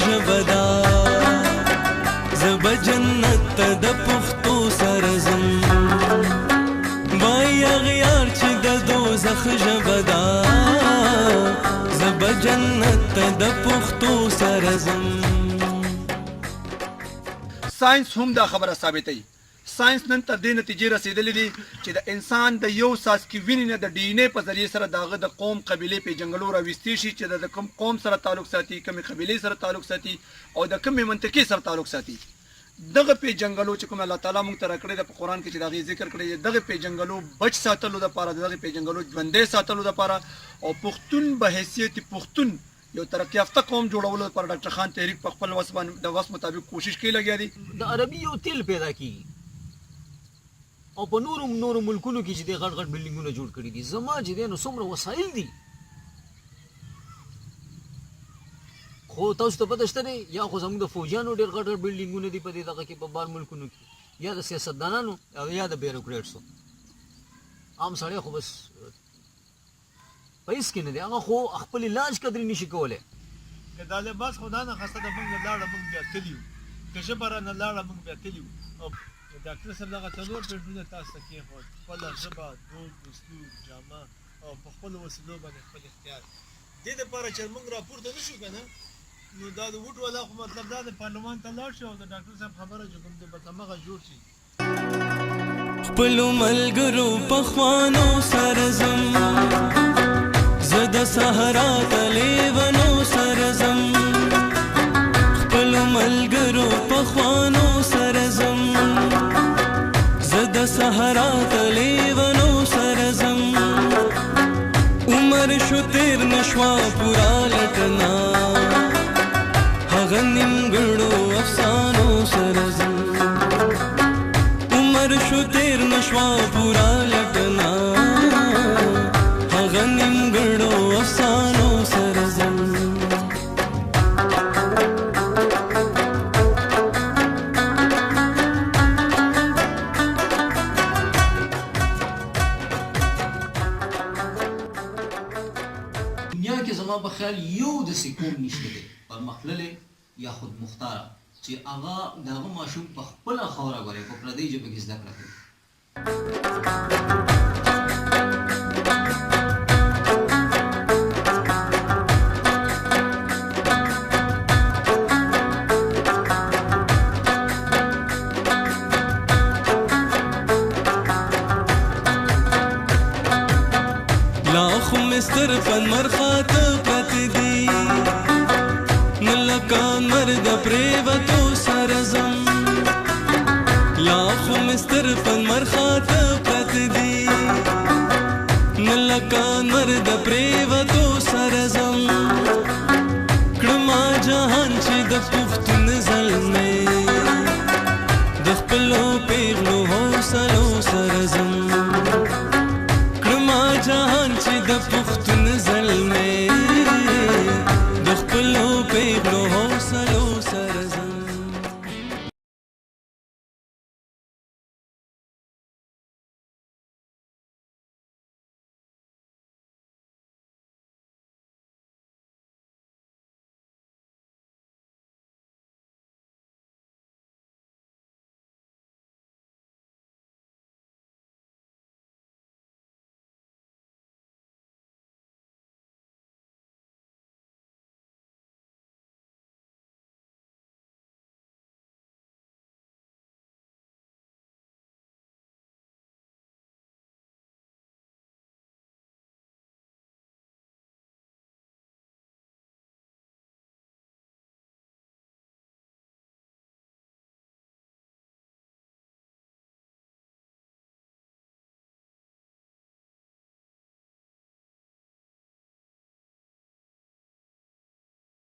ژبه ده زه به جنت ته د پښتو سره ځم وایي اغیار چې د دوزخ ژبه ده زه به جنت ته د پښتو سره ځم. ساينس هم دا خبره ثابتوي. ساينس نن تر دې نتیجې رسېدلی دی چې د انسان د یو څاڅکي وینې نه د ډي ان اے په ذریعې سره د هغه د قوم قبیلې پیژنګلو راویستې شي چې د کوم قوم سره تعلق ساتي، کومې قبیلې سره تعلق ساتي او د کومې منطقې سره تعلق ساتي. دغه پیژنګلو چې کوم الله تعالی موږ ته راکړی ده په قرآن کې چې د هغې ذکر کړی دی، دغه پیژنګلو بچ ساتلو دپاره، د دغې پیژنګلو ژوندی ساتلو دپاره او پښتون به حیثیت پښتون یو ترقی یافته قوم جوړولو لپاره ډاکټر خان تحریک په خپل وس باندې د وس مطابق کوشش کې لګیا دی. د عربي یو تیل پیدا کیږي او په نورو ملکونو کې چې د غټ غټ بلډینګونه جوړ کړي دي. زما چې دی نو څومره وسایل دي خو تاسو ته پته شته دی یا خو زموږ د فوجیانو ډېر غټ غټ بلډینګونه دي په دې دغه کې په بار ملکونو کې یا د سیاستدانانو او یا د بیروکریټسو. عام سړی خو بس په هېڅ کې نه دی، هغه خو خپل علاج قدرې نشي کولی. که دا لباس خدا نه خسته د موږ نه لاړه موږ بیا تلي وو، که ژبه رانه لاړه موږ بیا تلي وو. او ډاکټر صاحب دغه څلور پېټونه تاسو ته کېښود، خپله ژبه، دود، دستور، جامه او په خپلو وسیلو باندې خپل اختیار. دې دپاره چې موږ راپورته نه شو که نه نو دا د ووټ والا خو مطلب دا د پارلمان ته لاړ شي او د ډاکټر صاحب خبره چې کوم دی به همغه جوړ شي. خپلو ملګرو پخوانو سره ځم زه د صحرا د لیونو سره ځم خپلو ملګرو پخوانو سره ځم زه د صحرا د لیونو سره ځم عمر شو تیر نشوا پورا لټنا هغه نیمګړو افسانو سره ځم عمر شو تیر نشوا پورا لټنا هغه نیمګړو افسانو سره ځم. دنیا کې زما په خیال یو داسې قوم نشته دی پرمختللی یا خود مختاره چې هغه د هغه ماشوم په خپله خاوره ګورې په پردۍ ژبه کې زده کړه کوي. لا خو مستر پن مرخات پرت دی نلکان مرد پریوتو سرزم لا خو مستر پن مرخات پرت دی نلکان مرد پریوتو سرزم کړما جهان چې د پښتون زلمې د خپلو پیغلو حوصلو سرزم جهان چې د پښتون زلمې د خپلو پیغلو حوصله